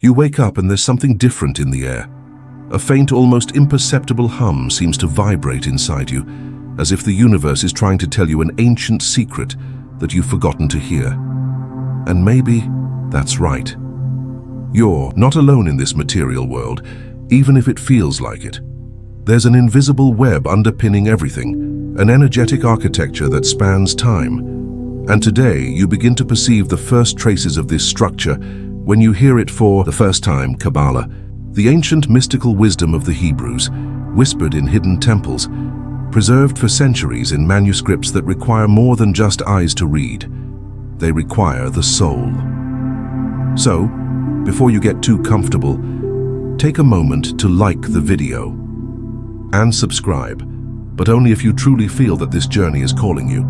You wake up and there's something different in the air. A faint, almost imperceptible hum seems to vibrate inside you, as if the universe is trying to tell you an ancient secret that you've forgotten to hear. And maybe that's right. You're not alone in this material world, even if it feels like it. There's an invisible web underpinning everything, an energetic architecture that spans time. And today you begin to perceive the first traces of this structure when you hear it for the first time, Kabbalah, the ancient mystical wisdom of the Hebrews, whispered in hidden temples, preserved for centuries in manuscripts that require more than just eyes to read. They require the soul. So, before you get too comfortable, take a moment to like the video and subscribe, but only if you truly feel that this journey is calling you.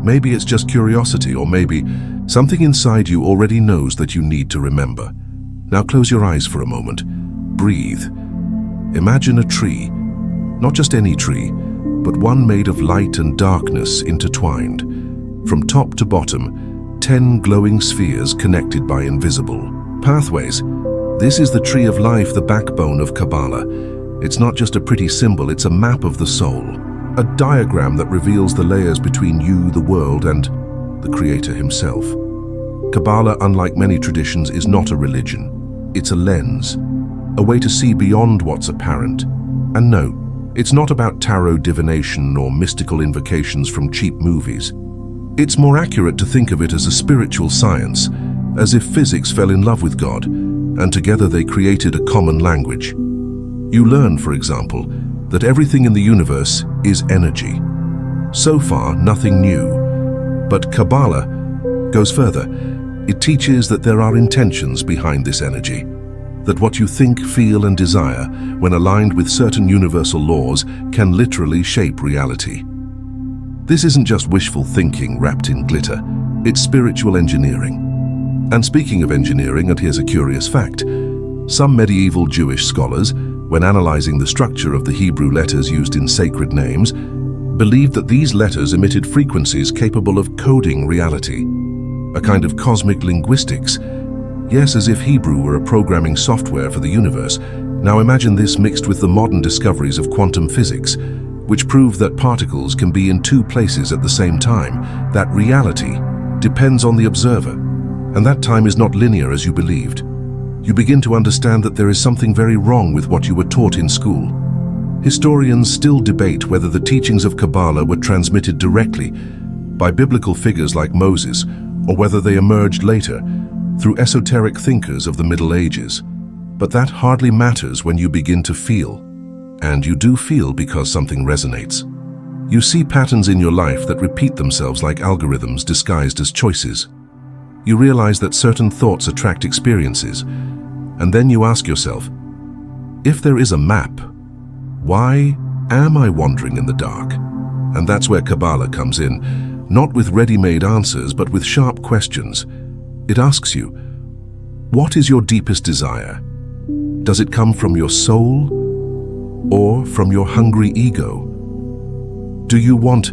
Maybe it's just curiosity, or maybe something inside you already knows that you need to remember. Now close your eyes for a moment. Breathe. Imagine a tree, not just any tree, but one made of light and darkness intertwined. From top to bottom, 10 glowing spheres connected by invisible pathways. This is the tree of life, the backbone of Kabbalah. It's not just a pretty symbol, it's a map of the soul. A diagram that reveals the layers between you, the world, and the Creator himself. Kabbalah, unlike many traditions, is not a religion. It's a lens, a way to see beyond what's apparent. And no, it's not about tarot divination or mystical invocations from cheap movies. It's more accurate to think of it as a spiritual science, as if physics fell in love with God, and together they created a common language. You learn, for example, that everything in the universe is energy. So far, nothing new. But Kabbalah goes further. It teaches that there are intentions behind this energy, that what you think, feel, and desire, when aligned with certain universal laws, can literally shape reality. This isn't just wishful thinking wrapped in glitter, it's spiritual engineering. And speaking of engineering, and here's a curious fact, some medieval Jewish scholars, when analyzing the structure of the Hebrew letters used in sacred names, believed that these letters emitted frequencies capable of coding reality, a kind of cosmic linguistics. Yes, as if Hebrew were a programming software for the universe. Now imagine this mixed with the modern discoveries of quantum physics, which prove that particles can be in two places at the same time, that reality depends on the observer, and that time is not linear as you believed. You begin to understand that there is something very wrong with what you were taught in school. Historians still debate whether the teachings of Kabbalah were transmitted directly by biblical figures like Moses, or whether they emerged later through esoteric thinkers of the Middle Ages. But that hardly matters when you begin to feel. And you do feel because something resonates. You see patterns in your life that repeat themselves like algorithms disguised as choices. You realize that certain thoughts attract experiences, and then you ask yourself, if there is a map, why am I wandering in the dark? And that's where Kabbalah comes in, not with ready-made answers, but with sharp questions. It asks you, what is your deepest desire? Does it come from your soul or from your hungry ego? Do you want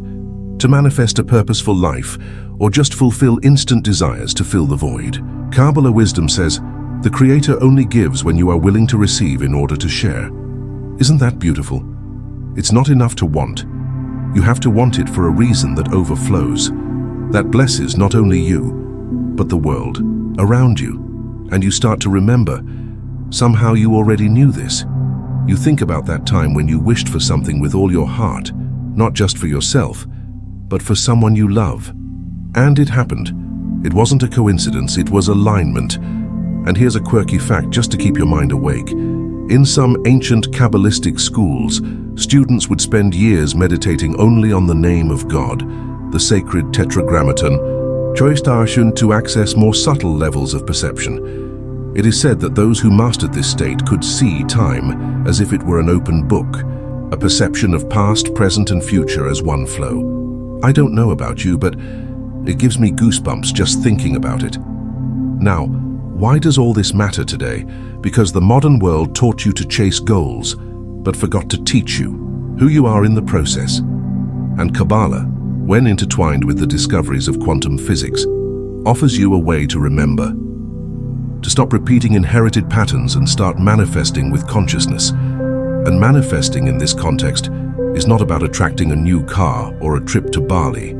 to manifest a purposeful life, or just fulfill instant desires to fill the void? Kabbalah wisdom says, the Creator only gives when you are willing to receive in order to share. Isn't that beautiful? It's not enough to want. You have to want it for a reason that overflows, that blesses not only you, but the world around you. And you start to remember, somehow you already knew this. You think about that time when you wished for something with all your heart, not just for yourself, but for someone you love. And it happened. It wasn't a coincidence, it was alignment. And here's a quirky fact just to keep your mind awake. In some ancient Kabbalistic schools, students would spend years meditating only on the name of God, the sacred Tetragrammaton, Choistarshun, to access more subtle levels of perception. It is said that those who mastered this state could see time as if it were an open book, a perception of past, present, and future as one flow. I don't know about you, but it gives me goosebumps just thinking about it. Now, why does all this matter today? Because the modern world taught you to chase goals, but forgot to teach you who you are in the process. And Kabbalah, when intertwined with the discoveries of quantum physics, offers you a way to remember. to stop repeating inherited patterns and start manifesting with consciousness. And manifesting in this context is not about attracting a new car or a trip to Bali.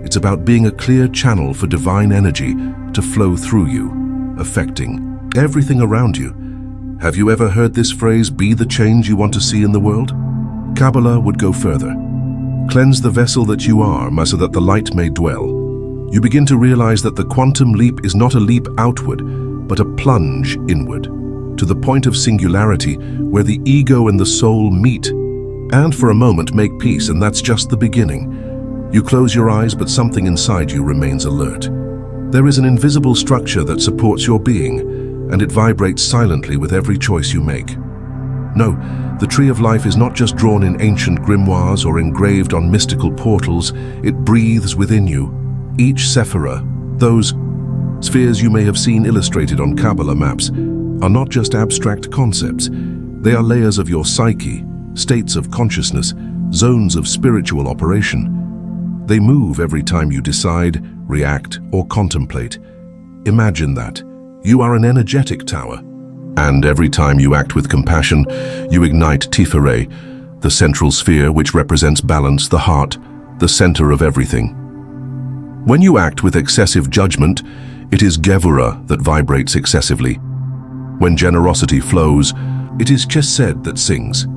It's about being a clear channel for divine energy to flow through you, affecting everything around you. Have you ever heard this phrase, be the change you want to see in the world? Kabbalah would go further. Cleanse the vessel that you are, so that the light may dwell. You begin to realize that the quantum leap is not a leap outward, but a plunge inward, to the point of singularity where the ego and the soul meet, and for a moment make peace, and that's just the beginning. You close your eyes, but something inside you remains alert. There is an invisible structure that supports your being, and it vibrates silently with every choice you make. No, the tree of life is not just drawn in ancient grimoires or engraved on mystical portals, it breathes within you. Each sephira, those spheres you may have seen illustrated on Kabbalah maps, are not just abstract concepts. They are layers of your psyche, states of consciousness, zones of spiritual operation. They move every time you decide, react, or contemplate. Imagine that. You are an energetic tower. And every time you act with compassion, you ignite Tiferet, the central sphere which represents balance, the heart, the center of everything. When you act with excessive judgment, it is Gevurah that vibrates excessively. When generosity flows, it is Chesed that sings.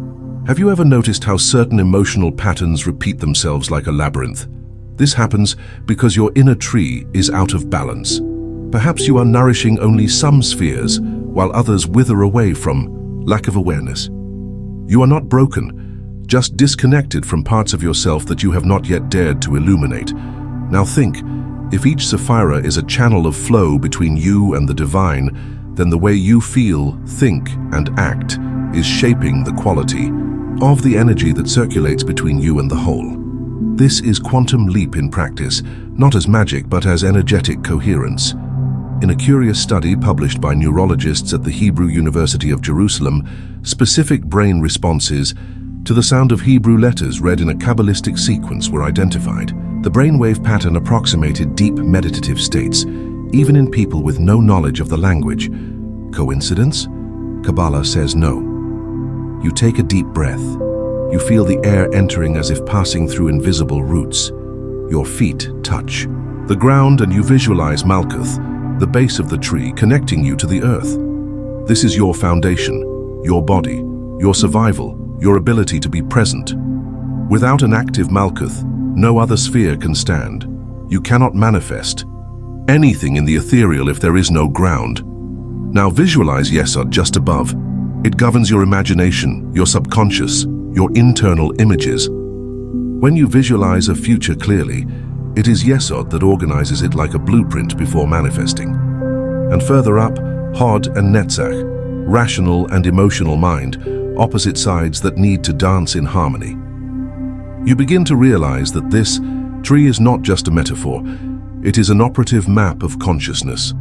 Have you ever noticed how certain emotional patterns repeat themselves like a labyrinth? This happens because your inner tree is out of balance. Perhaps you are nourishing only some spheres, while others wither away from lack of awareness. You are not broken, just disconnected from parts of yourself that you have not yet dared to illuminate. Now think, if each Sephira is a channel of flow between you and the divine, then the way you feel, think, and act is shaping the quality of the energy that circulates between you and the whole. This is quantum leap in practice, not as magic but as energetic coherence. In a curious study published by neurologists at the Hebrew University of Jerusalem, specific brain responses to the sound of Hebrew letters read in a Kabbalistic sequence were identified. The brainwave pattern approximated deep meditative states, even in people with no knowledge of the language. Coincidence? Kabbalah says no. You take a deep breath. You feel the air entering as if passing through invisible roots. Your feet touch the ground and you visualize Malkuth, the base of the tree, connecting you to the earth. This is your foundation, your body, your survival, your ability to be present. Without an active Malkuth, no other sphere can stand. You cannot manifest anything in the ethereal if there is no ground. Now visualize Yesod just above. It governs your imagination, your subconscious, your internal images. When you visualize a future clearly, it is Yesod that organizes it like a blueprint before manifesting. And further up, Hod and Netzach, rational and emotional mind, opposite sides that need to dance in harmony. You begin to realize that this tree is not just a metaphor, it is an operative map of consciousness.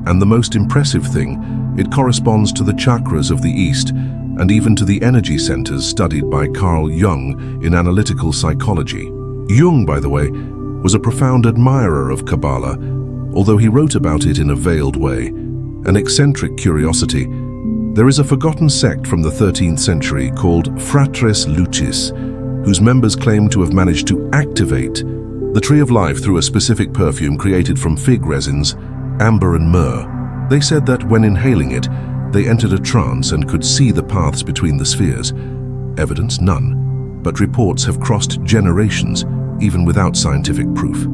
And the most impressive thing, it corresponds to the chakras of the East and even to the energy centers studied by Carl Jung in analytical psychology. Jung, by the way, was a profound admirer of Kabbalah, although he wrote about it in a veiled way. An eccentric curiosity, there is a forgotten sect from the 13th century called Fratres Lucis, whose members claim to have managed to activate the tree of life through a specific perfume created from fig resins, amber and myrrh. They said that when inhaling it, they entered a trance and could see the paths between the spheres. Evidence, none, but reports have crossed generations, even without scientific proof.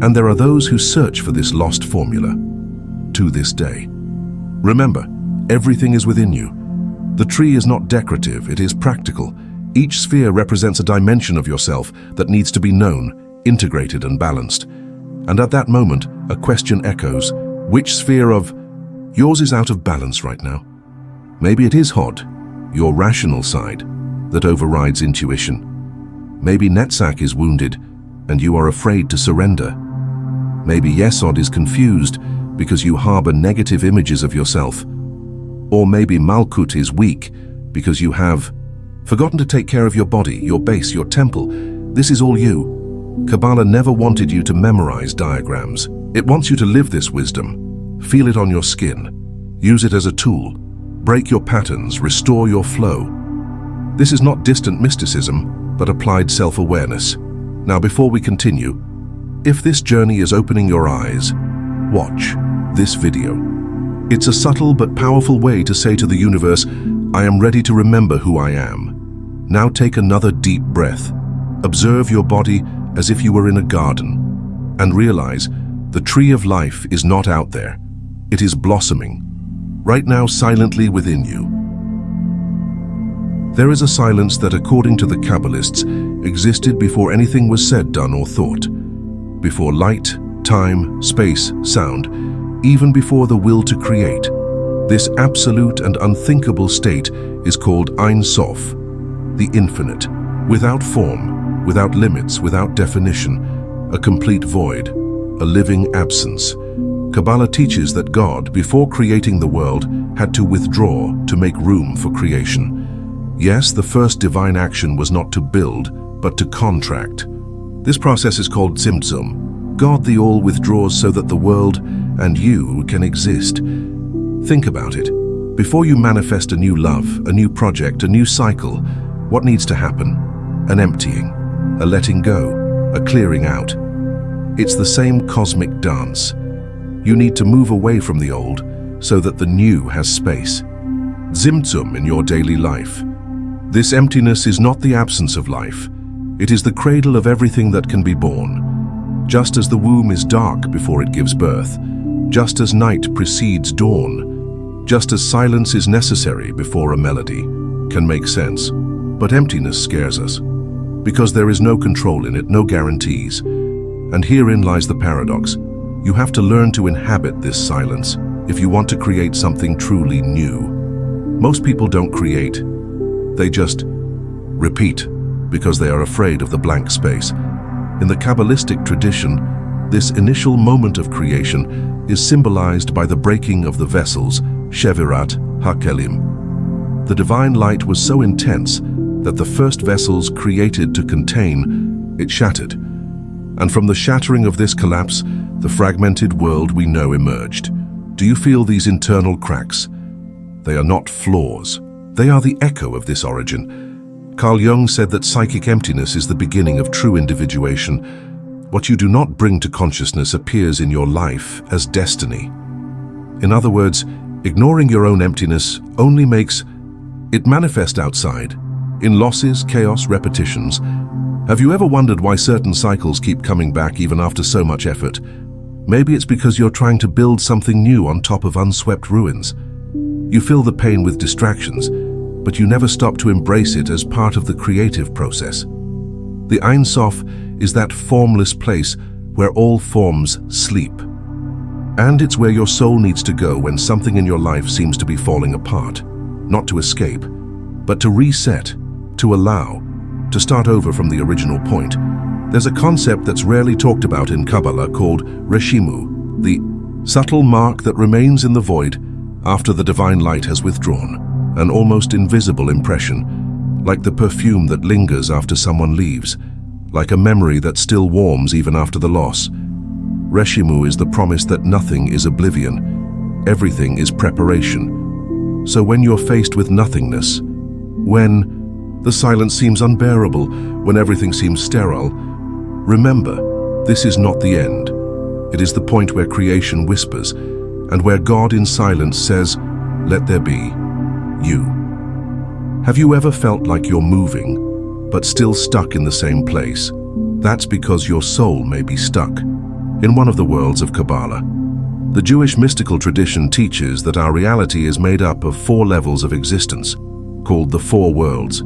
And there are those who search for this lost formula to this day. Remember, everything is within you. The tree is not decorative, it is practical. Each sphere represents a dimension of yourself that needs to be known, integrated and balanced. And at that moment, a question echoes. Which sphere of yours is out of balance right now? Maybe it is Hod, your rational side, that overrides intuition. Maybe Netzach is wounded, and you are afraid to surrender. Maybe Yesod is confused because you harbor negative images of yourself. Or maybe Malkut is weak because you have forgotten to take care of your body, your base, your temple. This is all you. Kabbalah never wanted you to memorize diagrams. It wants you to live this wisdom, feel it on your skin, Use it as a tool. Break your patterns, restore your flow. This is not distant mysticism, but applied self-awareness. Now, before we continue, if this journey is opening your eyes, watch this video. It's a subtle but powerful way to say to the universe, I am ready to remember who I am. Now take another deep breath. Observe your body as if you were in a garden, and realize the tree of life is not out there. It is blossoming, right now silently within you. There is a silence that, according to the Kabbalists, existed before anything was said, done, or thought. Before light, time, space, sound, even before the will to create. This absolute and unthinkable state is called Ein Sof, the infinite, without form, without limits, without definition, a complete void, a living absence. Kabbalah teaches that God, before creating the world, had to withdraw to make room for creation. Yes, the first divine action was not to build, but to contract. This process is called Tzimtzum. God the All withdraws so that the world and you can exist. Think about it. Before you manifest a new love, a new project, a new cycle, what needs to happen? An emptying, a letting go, a clearing out. It's the same cosmic dance. You need to move away from the old so that the new has space. Tzimtzum in your daily life. This emptiness is not the absence of life. It is the cradle of everything that can be born. Just as the womb is dark before it gives birth, just as night precedes dawn, just as silence is necessary before a melody can make sense. But emptiness scares us, because there is no control in it, no guarantees. And herein lies the paradox. You have to learn to inhabit this silence if you want to create something truly new. Most people don't create. They just repeat because they are afraid of the blank space. In the Kabbalistic tradition, this initial moment of creation is symbolized by the breaking of the vessels, Shevirat HaKelim. The divine light was so intense that the first vessels created to contain, it shattered. And from the shattering of this collapse, the fragmented world we know emerged. Do you feel these internal cracks? They are not flaws. They are the echo of this origin. Carl Jung said that psychic emptiness is the beginning of true individuation. What you do not bring to consciousness appears in your life as destiny. In other words, ignoring your own emptiness only makes it manifest outside, in losses, chaos, repetitions. Have you ever wondered why certain cycles keep coming back even after so much effort? Maybe it's because you're trying to build something new on top of unswept ruins. You fill the pain with distractions, but you never stop to embrace it as part of the creative process. The Ein Sof is that formless place where all forms sleep. And it's where your soul needs to go when something in your life seems to be falling apart. Not to escape, but to reset, to allow, to start over from the original point. There's a concept that's rarely talked about in Kabbalah called Reshimu, the subtle mark that remains in the void after the divine light has withdrawn, an almost invisible impression, like the perfume that lingers after someone leaves, like a memory that still warms even after the loss. Reshimu is the promise that nothing is oblivion, everything is preparation. So when you're faced with nothingness, when the silence seems unbearable, when everything seems sterile, remember, this is not the end. It is the point where creation whispers, and where God in silence says, "Let there be you." Have you ever felt like you're moving, but still stuck in the same place? That's because your soul may be stuck in one of the worlds of Kabbalah. The Jewish mystical tradition teaches that our reality is made up of 4 levels of existence, called the 4 worlds.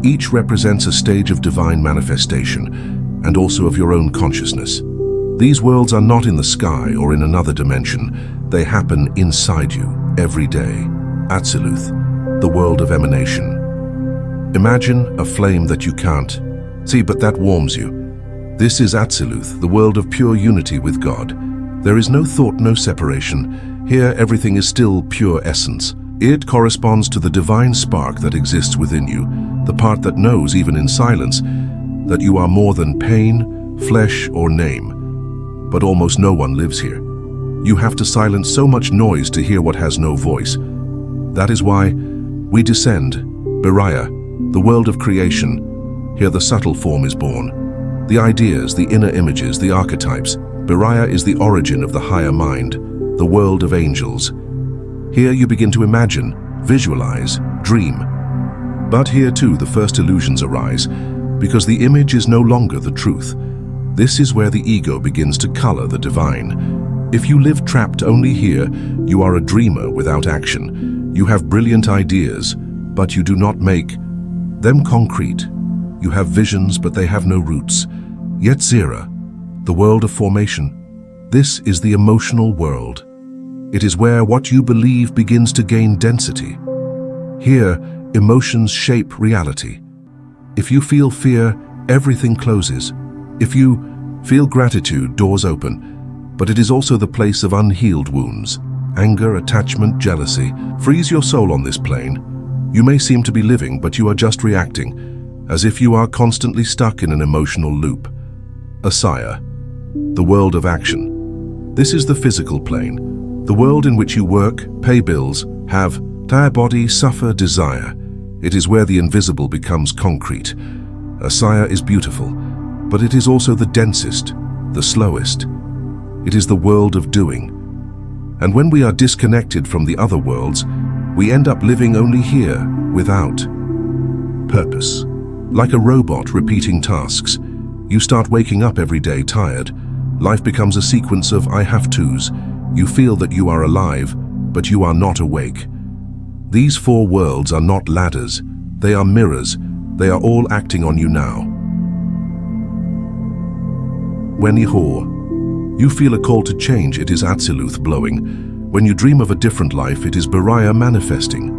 Each represents a stage of divine manifestation, and also of your own consciousness. These worlds are not in the sky or in another dimension. They happen inside you, every day. Atziluth, the world of emanation. Imagine a flame that you can't see, but that warms you. This is Atziluth, the world of pure unity with God. There is no thought, no separation. Here, everything is still pure essence. It corresponds to the divine spark that exists within you, the part that knows, even in silence, that you are more than pain, flesh, or name. But almost no one lives here. You have to silence so much noise to hear what has no voice. That is why we descend, Beriah, the world of creation. Here the subtle form is born. The ideas, the inner images, the archetypes. Beriah is the origin of the higher mind, the world of angels. Here you begin to imagine, visualize, dream. But here too the first illusions arise, because the image is no longer the truth. This is where the ego begins to color the divine. If you live trapped only here, you are a dreamer without action. You have brilliant ideas, but you do not make them concrete. You have visions, but they have no roots. Yetzirah, the world of formation. This is the emotional world. It is where what you believe begins to gain density. Here, emotions shape reality. If you feel fear, everything closes. If you feel gratitude, doors open. But it is also the place of unhealed wounds. Anger, attachment, jealousy. Freeze your soul on this plane. You may seem to be living, but you are just reacting, as if you are constantly stuck in an emotional loop. Asaya, the world of action. This is the physical plane, the world in which you work, pay bills, have entire body, suffer, desire. It is where the invisible becomes concrete. Asaya is beautiful, but it is also the densest, the slowest. It is the world of doing. And when we are disconnected from the other worlds, we end up living only here, without purpose. Like a robot repeating tasks, you start waking up every day tired. Life becomes a sequence of I have tos. You feel that you are alive, but you are not awake. These four worlds are not ladders. They are mirrors. They are all acting on you now. When you feel a call to change, it is Atziluth blowing. When you dream of a different life, it is Beriah manifesting.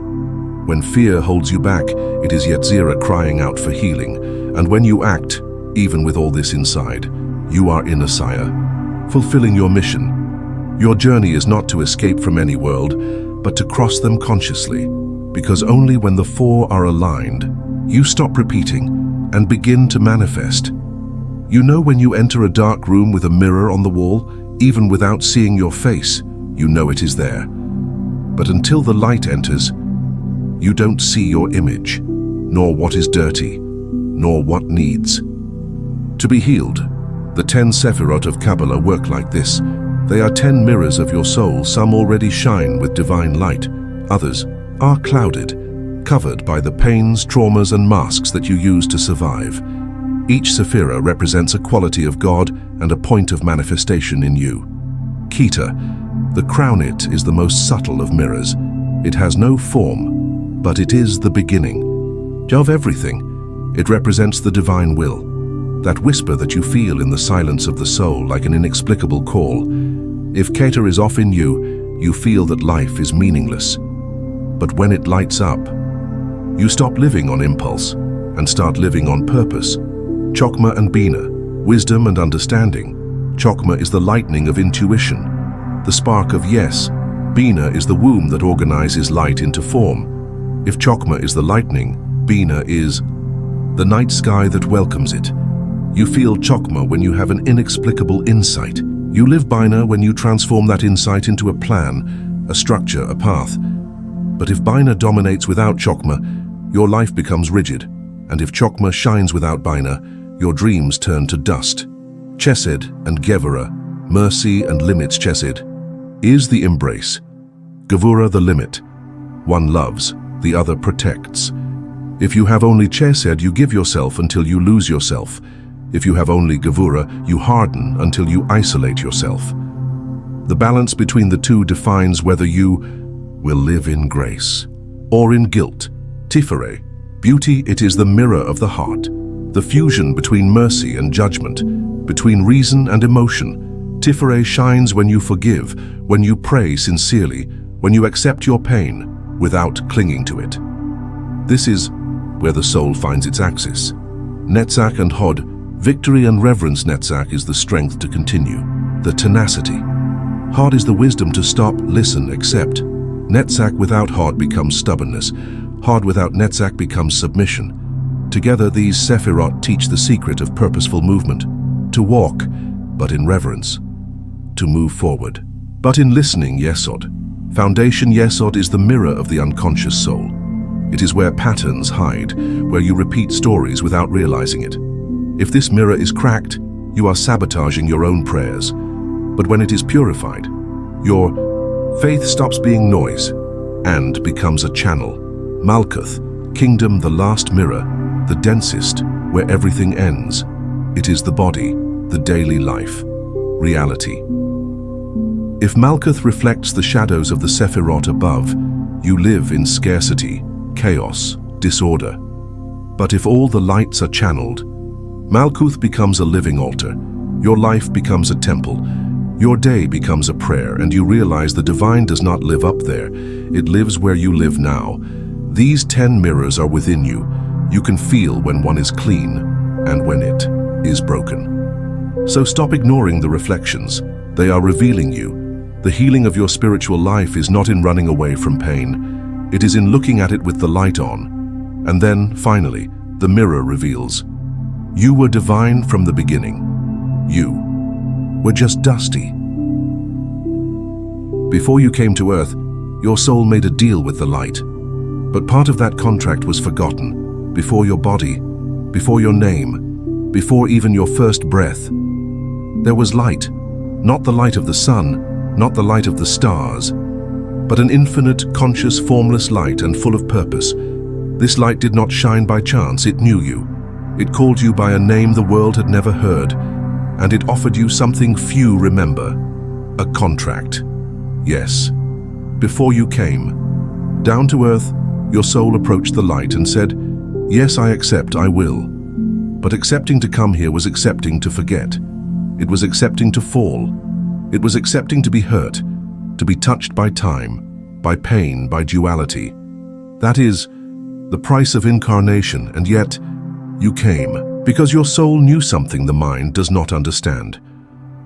When fear holds you back, it is Yetzirah crying out for healing. And when you act, even with all this inside, you are in Asaya, fulfilling your mission. Your journey is not to escape from any world, but to cross them consciously, because only when the four are aligned, you stop repeating and begin to manifest. You know when you enter a dark room with a mirror on the wall, even without seeing your face, you know it is there. But until the light enters, you don't see your image, nor what is dirty, nor what needs to be healed. The 10 Sephirot of Kabbalah work like this. They are 10 mirrors of your soul. Some already shine with divine light. Others are clouded, covered by the pains, traumas, and masks that you use to survive. Each Sephirah represents a quality of God and a point of manifestation in you. Keter, the crownit, is the most subtle of mirrors. It has no form, but it is the beginning of everything. It represents the divine will, that whisper that you feel in the silence of the soul like an inexplicable call. If Keter is off in you, you feel that life is meaningless. But when it lights up, you stop living on impulse and start living on purpose. Chokmah and Bina, wisdom and understanding. Chokmah is the lightning of intuition, the spark of yes. Bina is the womb that organizes light into form. If Chokmah is the lightning, Bina is the night sky that welcomes it. You feel Chokmah when you have an inexplicable insight. You live Bina when you transform that insight into a plan, a structure, a path. But if Bina dominates without Chokmah, your life becomes rigid. And if Chokmah shines without Bina, your dreams turn to dust. Chesed and Gevurah, mercy and limits. Chesed is the embrace. Gevurah the limit. One loves, the other protects. If you have only Chesed, you give yourself until you lose yourself. If you have only Gevurah, you harden until you isolate yourself. The balance between the two defines whether you will live in grace or in guilt. Tifereh, beauty, it is the mirror of the heart, the fusion between mercy and judgment, between reason and emotion. Tifereh shines when you forgive, when you pray sincerely, when you accept your pain without clinging to it. This is where the soul finds its axis. Netzach and Hod, victory and reverence. Netzach is the strength to continue, the tenacity. Hod is the wisdom to stop, listen, accept. Netzach without Hod becomes stubbornness. Hod without Netzach becomes submission. Together, these Sephirot teach the secret of purposeful movement, to walk, but in reverence, to move forward. But in listening, Yesod, Foundation Yesod is the mirror of the unconscious soul. It is where patterns hide, where you repeat stories without realizing it. If this mirror is cracked, you are sabotaging your own prayers. But when it is purified, your faith stops being noise and becomes a channel. Malkuth, Kingdom, the last mirror, the densest, where everything ends. It is the body, the daily life, reality. If Malkuth reflects the shadows of the Sephirot above, you live in scarcity, chaos, disorder. But if all the lights are channeled, Malkuth becomes a living altar. Your life becomes a temple. Your day becomes a prayer, and you realize the divine does not live up there. It lives where you live now. These 10 mirrors are within you. You can feel when one is clean and when it is broken. So stop ignoring the reflections. They are revealing you. The healing of your spiritual life is not in running away from pain. It is in looking at it with the light on. And then, finally, the mirror reveals. You were divine from the beginning. You were just dusty. Before you came to Earth, your soul made a deal with the light. But part of that contract was forgotten. Before your body, before your name, before even your first breath, there was light. Not the light of the sun, not the light of the stars, but an infinite, conscious, formless light and full of purpose. This light did not shine by chance, it knew you. It called you by a name the world had never heard, and it offered you something few remember, a contract. Yes, before you came, down to earth, your soul approached the light and said, "Yes, I accept, I will." But accepting to come here was accepting to forget. It was accepting to fall. It was accepting to be hurt, to be touched by time, by pain, by duality. That is the price of incarnation, and yet you came because your soul knew something the mind does not understand.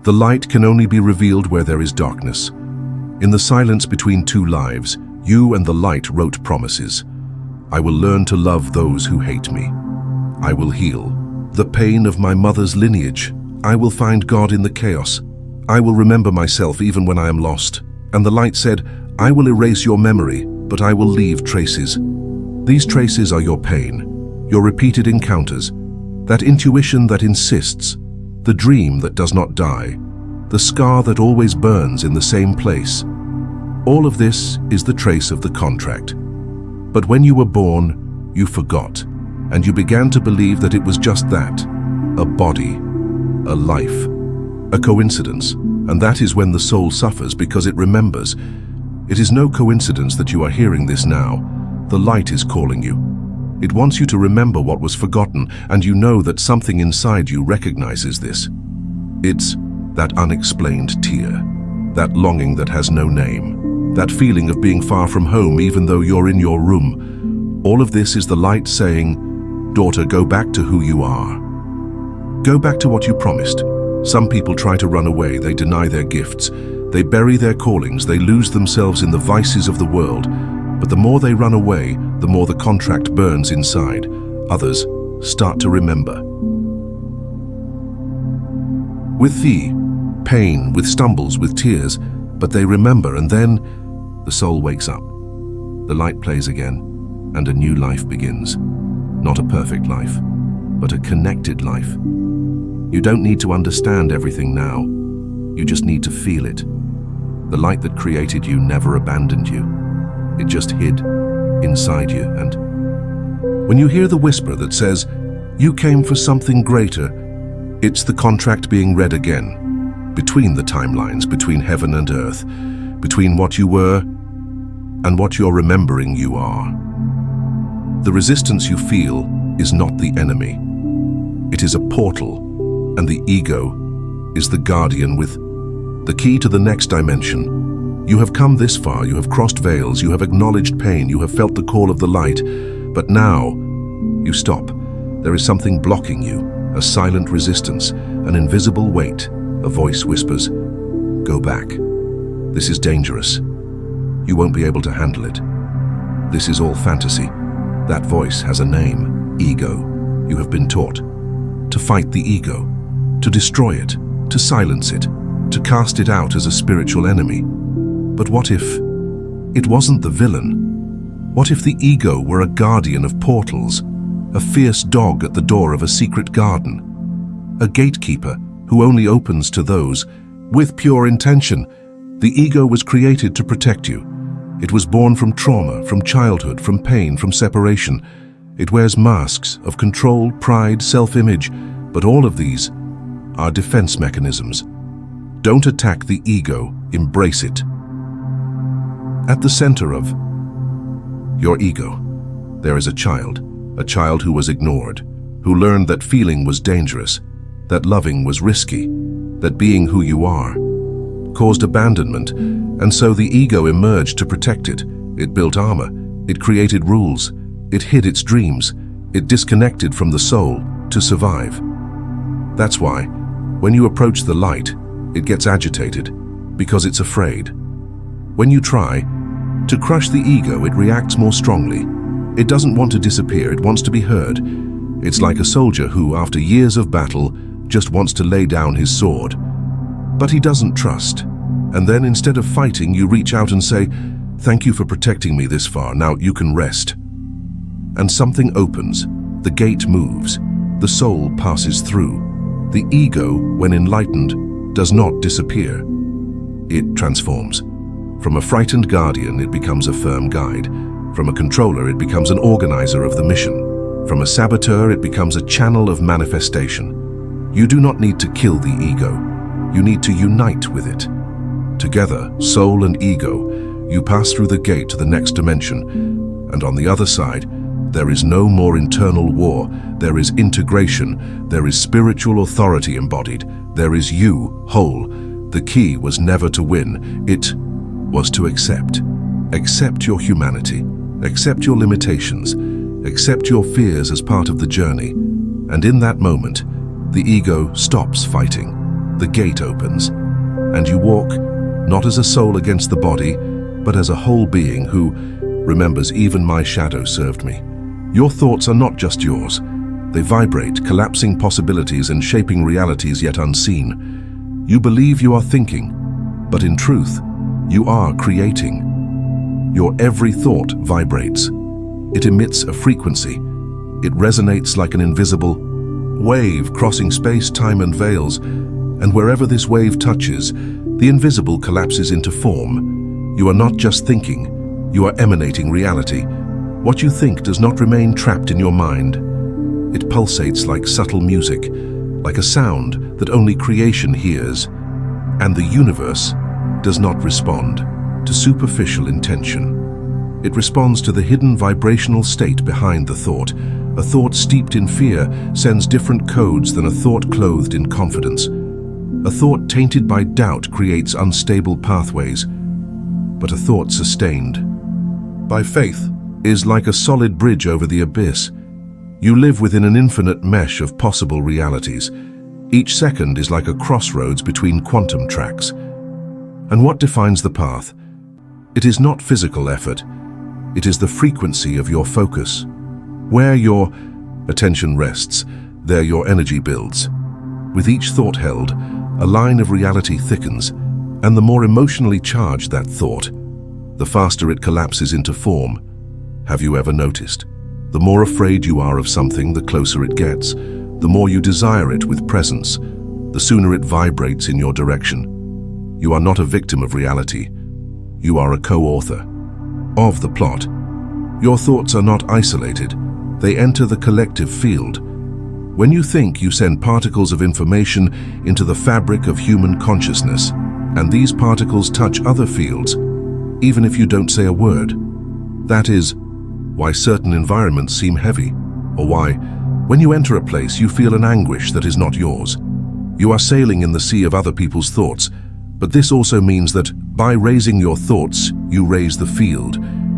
The light can only be revealed where there is darkness. In the silence between two lives, you and the light wrote promises. I will learn to love those who hate me. I will heal the pain of my mother's lineage. I will find God in the chaos. I will remember myself even when I am lost. And the light said, I will erase your memory, but I will leave traces. These traces are your pain, your repeated encounters, that intuition that insists, the dream that does not die, the scar that always burns in the same place. All of this is the trace of the contract. But when you were born, you forgot, and you began to believe that it was just that, a body, a life, a coincidence, and that is when the soul suffers because it remembers. It is no coincidence that you are hearing this now. The light is calling you. It wants you to remember what was forgotten, and you know that something inside you recognizes this. It's that unexplained tear, that longing that has no name, that feeling of being far from home even though you're in your room. All of this is the light saying, daughter, go back to who you are. Go back to what you promised. Some people try to run away, they deny their gifts, they bury their callings, they lose themselves in the vices of the world. But the more they run away, the more the contract burns inside. Others start to remember. With thee, pain, with stumbles, with tears, but they remember, and then the soul wakes up. The light plays again, and a new life begins. Not a perfect life, but a connected life. You don't need to understand everything now. You just need to feel it. The light that created you never abandoned you. It just hid inside you, and when you hear the whisper that says, you came for something greater, it's the contract being read again, between the timelines, between heaven and earth, between what you were and what you're remembering you are. The resistance you feel is not the enemy. It is a portal, and the ego is the guardian with the key to the next dimension. You have come this far, you have crossed veils, you have acknowledged pain, you have felt the call of the light, but now you stop. There is something blocking you, a silent resistance, an invisible weight. A voice whispers, go back. This is dangerous. You won't be able to handle it. This is all fantasy. That voice has a name, ego. You have been taught to fight the ego, to destroy it, to silence it, to cast it out as a spiritual enemy. But what if it wasn't the villain? What if the ego were a guardian of portals, a fierce dog at the door of a secret garden, a gatekeeper who only opens to those with pure intention? The ego was created to protect you. It was born from trauma, from childhood, from pain, from separation. It wears masks of control, pride, self-image, but all of these are defense mechanisms. Don't attack the ego, embrace it. At the center of your ego, there is a child who was ignored, who learned that feeling was dangerous, that loving was risky, that being who you are caused abandonment, and so the ego emerged to protect it. It built armor, it created rules, it hid its dreams, it disconnected from the soul to survive. That's why, when you approach the light, it gets agitated, because it's afraid. When you try to crush the ego, it reacts more strongly. It doesn't want to disappear, it wants to be heard. It's like a soldier who, after years of battle, just wants to lay down his sword. But he doesn't trust. And then instead of fighting, you reach out and say, "Thank you for protecting me this far, now you can rest." And something opens, the gate moves, the soul passes through. The ego, when enlightened, does not disappear. It transforms. From a frightened guardian, it becomes a firm guide. From a controller, it becomes an organizer of the mission. From a saboteur, it becomes a channel of manifestation. You do not need to kill the ego. You need to unite with it. Together, soul and ego, you pass through the gate to the next dimension. And on the other side, there is no more internal war. There is integration. There is spiritual authority embodied. There is you, whole. The key was never to win. It was to accept. Accept your humanity. Accept your limitations. Accept your fears as part of the journey. And in that moment, the ego stops fighting. The gate opens, and you walk not as a soul against the body, but as a whole being who remembers, even my shadow served me. Your thoughts are not just yours. They vibrate, collapsing possibilities and shaping realities yet unseen. You believe you are thinking, but in truth, you are creating. Your every thought vibrates. It emits a frequency. It resonates like an invisible wave crossing space, time, and veils. And wherever this wave touches, the invisible collapses into form. You are not just thinking, you are emanating reality. What you think does not remain trapped in your mind. It pulsates like subtle music, like a sound that only creation hears. And the universe does not respond to superficial intention. It responds to the hidden vibrational state behind the thought. A thought steeped in fear sends different codes than a thought clothed in confidence. A thought tainted by doubt creates unstable pathways, but a thought sustained by faith is like a solid bridge over the abyss. You live within an infinite mesh of possible realities. Each second is like a crossroads between quantum tracks. And what defines the path? It is not physical effort. It is the frequency of your focus. Where your attention rests, there your energy builds. With each thought held, a line of reality thickens, and the more emotionally charged that thought, the faster it collapses into form. Have you ever noticed? The more afraid you are of something, the closer it gets. The more you desire it with presence, the sooner it vibrates in your direction. You are not a victim of reality. You are a co-author of the plot. Your thoughts are not isolated. They enter the collective field. When you think, you send particles of information into the fabric of human consciousness, and these particles touch other fields, even if you don't say a word. That is why certain environments seem heavy, or why, when you enter a place, you feel an anguish that is not yours. You are sailing in the sea of other people's thoughts, but this also means that by raising your thoughts, you raise the field.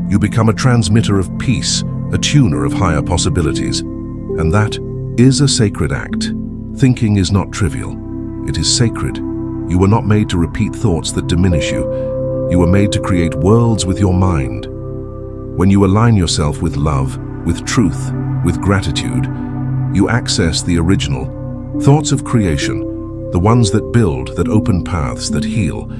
You become a transmitter of peace, a tuner of higher possibilities. And that is a sacred act. Thinking is not trivial. It is sacred. You were not made to repeat thoughts that diminish you. You were made to create worlds with your mind. When you align yourself with love, with truth, with gratitude, you access the original thoughts of creation, the ones that build, that open paths, that heal.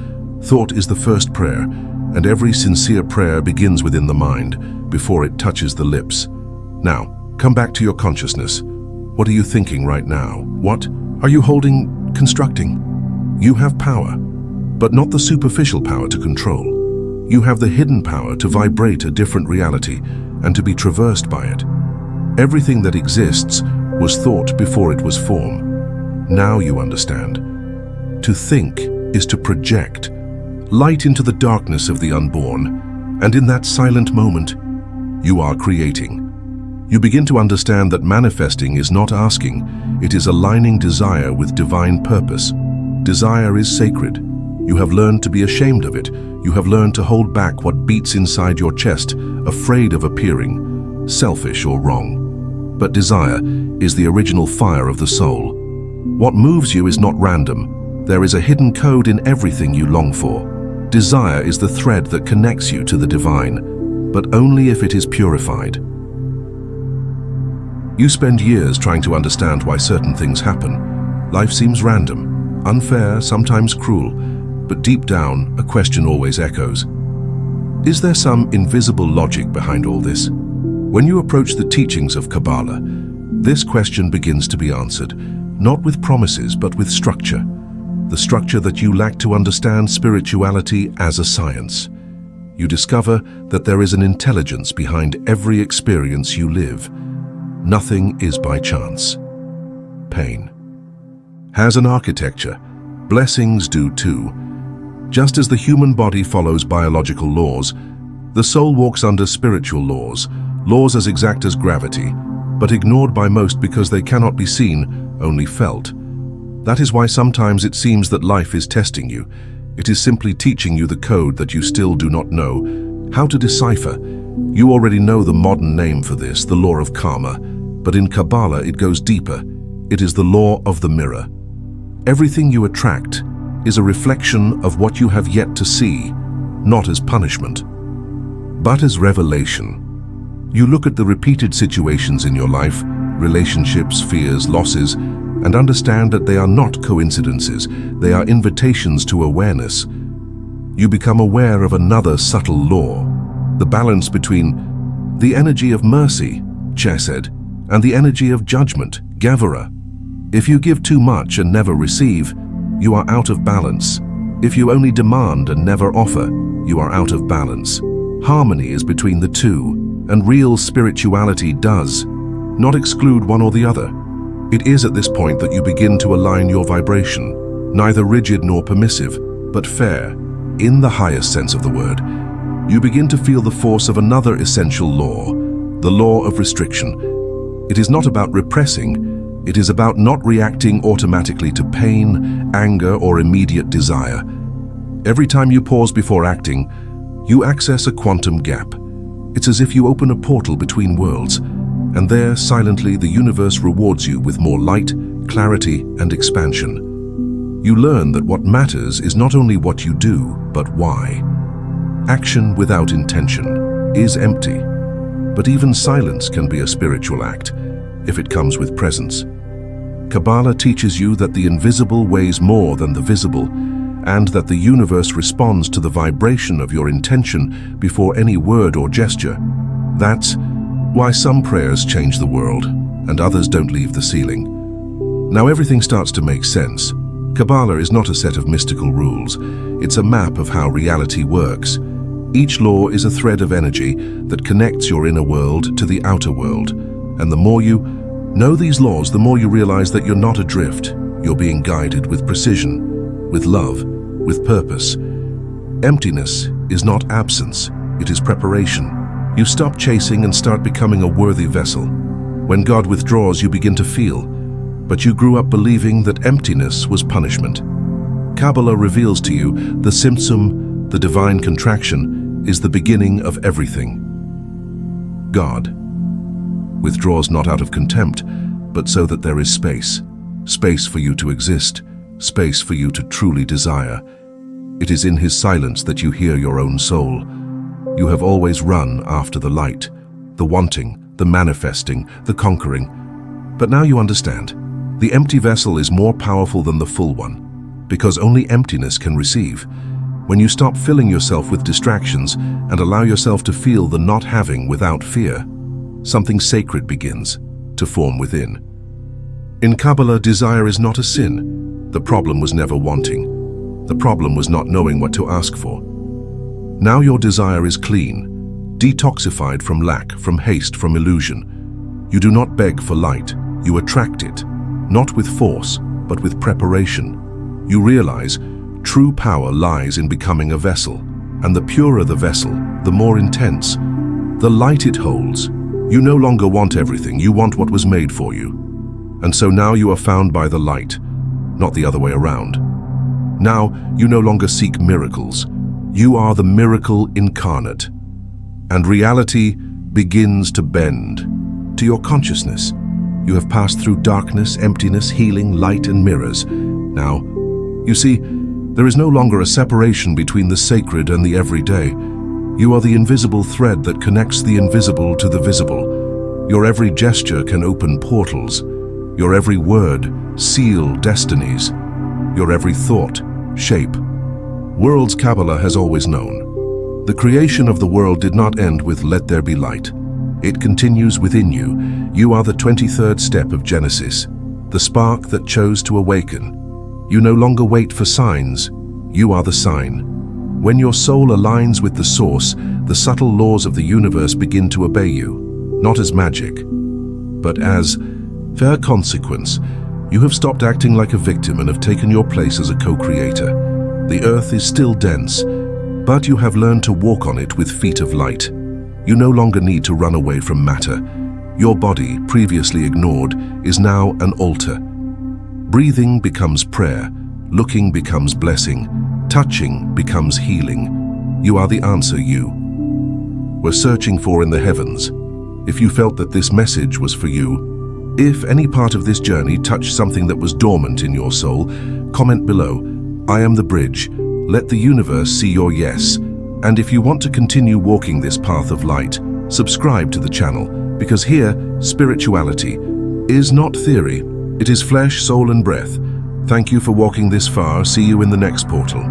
Thought is the first prayer, and every sincere prayer begins within the mind before it touches the lips. Now, come back to your consciousness. What are you thinking right now? What are you holding, constructing? You have power, but not the superficial power to control. You have the hidden power to vibrate a different reality and to be traversed by it. Everything that exists was thought before it was form. Now you understand. To think is to project light into the darkness of the unborn, and in that silent moment, you are creating. You begin to understand that manifesting is not asking, it is aligning desire with divine purpose. Desire is sacred. You have learned to be ashamed of it. You have learned to hold back what beats inside your chest, afraid of appearing selfish or wrong. But desire is the original fire of the soul. What moves you is not random. There is a hidden code in everything you long for. Desire is the thread that connects you to the divine, but only if it is purified. You spend years trying to understand why certain things happen. Life seems random, unfair, sometimes cruel, but deep down, a question always echoes. Is there some invisible logic behind all this? When you approach the teachings of Kabbalah, this question begins to be answered, not with promises, but with structure. The structure that you lack to understand spirituality as a science. You discover that there is an intelligence behind every experience you live. Nothing is by chance. Pain has an architecture. Blessings do too. Just as the human body follows biological laws, the soul walks under spiritual laws, laws as exact as gravity, but ignored by most because they cannot be seen, only felt. That is why sometimes it seems that life is testing you. It is simply teaching you the code that you still do not know how to decipher. You already know the modern name for this, the law of karma, but in Kabbalah it goes deeper. It is the law of the mirror. Everything you attract is a reflection of what you have yet to see, not as punishment, but as revelation. You look at the repeated situations in your life, relationships, fears, losses, and understand that they are not coincidences, they are invitations to awareness. You become aware of another subtle law, the balance between the energy of mercy, chesed, and the energy of judgment, gevurah. If you give too much and never receive, you are out of balance. If you only demand and never offer, you are out of balance. Harmony is between the two, and real spirituality does not exclude one or the other. It is at this point that you begin to align your vibration, neither rigid nor permissive, but fair, in the highest sense of the word. You begin to feel the force of another essential law, the law of restriction. It is not about repressing, it is about not reacting automatically to pain, anger, or immediate desire. Every time you pause before acting, you access a quantum gap. It's as if you open a portal between worlds, and there, silently, the universe rewards you with more light, clarity, and expansion. You learn that what matters is not only what you do, but why. Action without intention is empty, but even silence can be a spiritual act, if it comes with presence. Kabbalah teaches you that the invisible weighs more than the visible, and that the universe responds to the vibration of your intention before any word or gesture. That's why some prayers change the world, and others don't leave the ceiling. Now everything starts to make sense. Kabbalah is not a set of mystical rules. It's a map of how reality works. Each law is a thread of energy that connects your inner world to the outer world. And the more you know these laws, the more you realize that you're not adrift. You're being guided with precision, with love, with purpose. Emptiness is not absence, it is preparation. You stop chasing and start becoming a worthy vessel. When God withdraws, you begin to feel, but you grew up believing that emptiness was punishment. Kabbalah reveals to you the Tzimtzum, the divine contraction, is the beginning of everything. God withdraws not out of contempt, but so that there is space. Space for you to exist, space for you to truly desire. It is in his silence that you hear your own soul. You have always run after the light, the wanting, the manifesting, the conquering. But now you understand. The empty vessel is more powerful than the full one, because only emptiness can receive. When you stop filling yourself with distractions and allow yourself to feel the not having without fear, something sacred begins to form within. In Kabbalah, desire is not a sin. The problem was never wanting. The problem was not knowing what to ask for. Now your desire is clean, detoxified from lack, from haste, from illusion. You do not beg for light, you attract it, not with force, but with preparation. You realize true power lies in becoming a vessel, and the purer the vessel, the more intense. The light it holds. You no longer want everything, you want what was made for you. And so now you are found by the light, not the other way around. Now you no longer seek miracles. You are the miracle incarnate. And reality begins to bend to your consciousness. You have passed through darkness, emptiness, healing, light, and mirrors. Now, you see, there is no longer a separation between the sacred and the everyday. You are the invisible thread that connects the invisible to the visible. Your every gesture can open portals. Your every word seal destinies. Your every thought shape. Worlds Kabbalah has always known. The creation of the world did not end with "let there be light." It continues within you. You are the 23rd step of Genesis, the spark that chose to awaken. You no longer wait for signs. You are the sign. When your soul aligns with the source, the subtle laws of the universe begin to obey you, not as magic, but as fair consequence. You have stopped acting like a victim and have taken your place as a co-creator. The earth is still dense, but you have learned to walk on it with feet of light. You no longer need to run away from matter. Your body, previously ignored, is now an altar. Breathing becomes prayer, looking becomes blessing, touching becomes healing. You are the answer you were searching for in the heavens. If you felt that this message was for you, if any part of this journey touched something that was dormant in your soul, comment below. I am the bridge. Let the universe see your yes. And if you want to continue walking this path of light, subscribe to the channel, because here, spirituality is not theory. It is flesh, soul, and breath. Thank you for walking this far. See you in the next portal.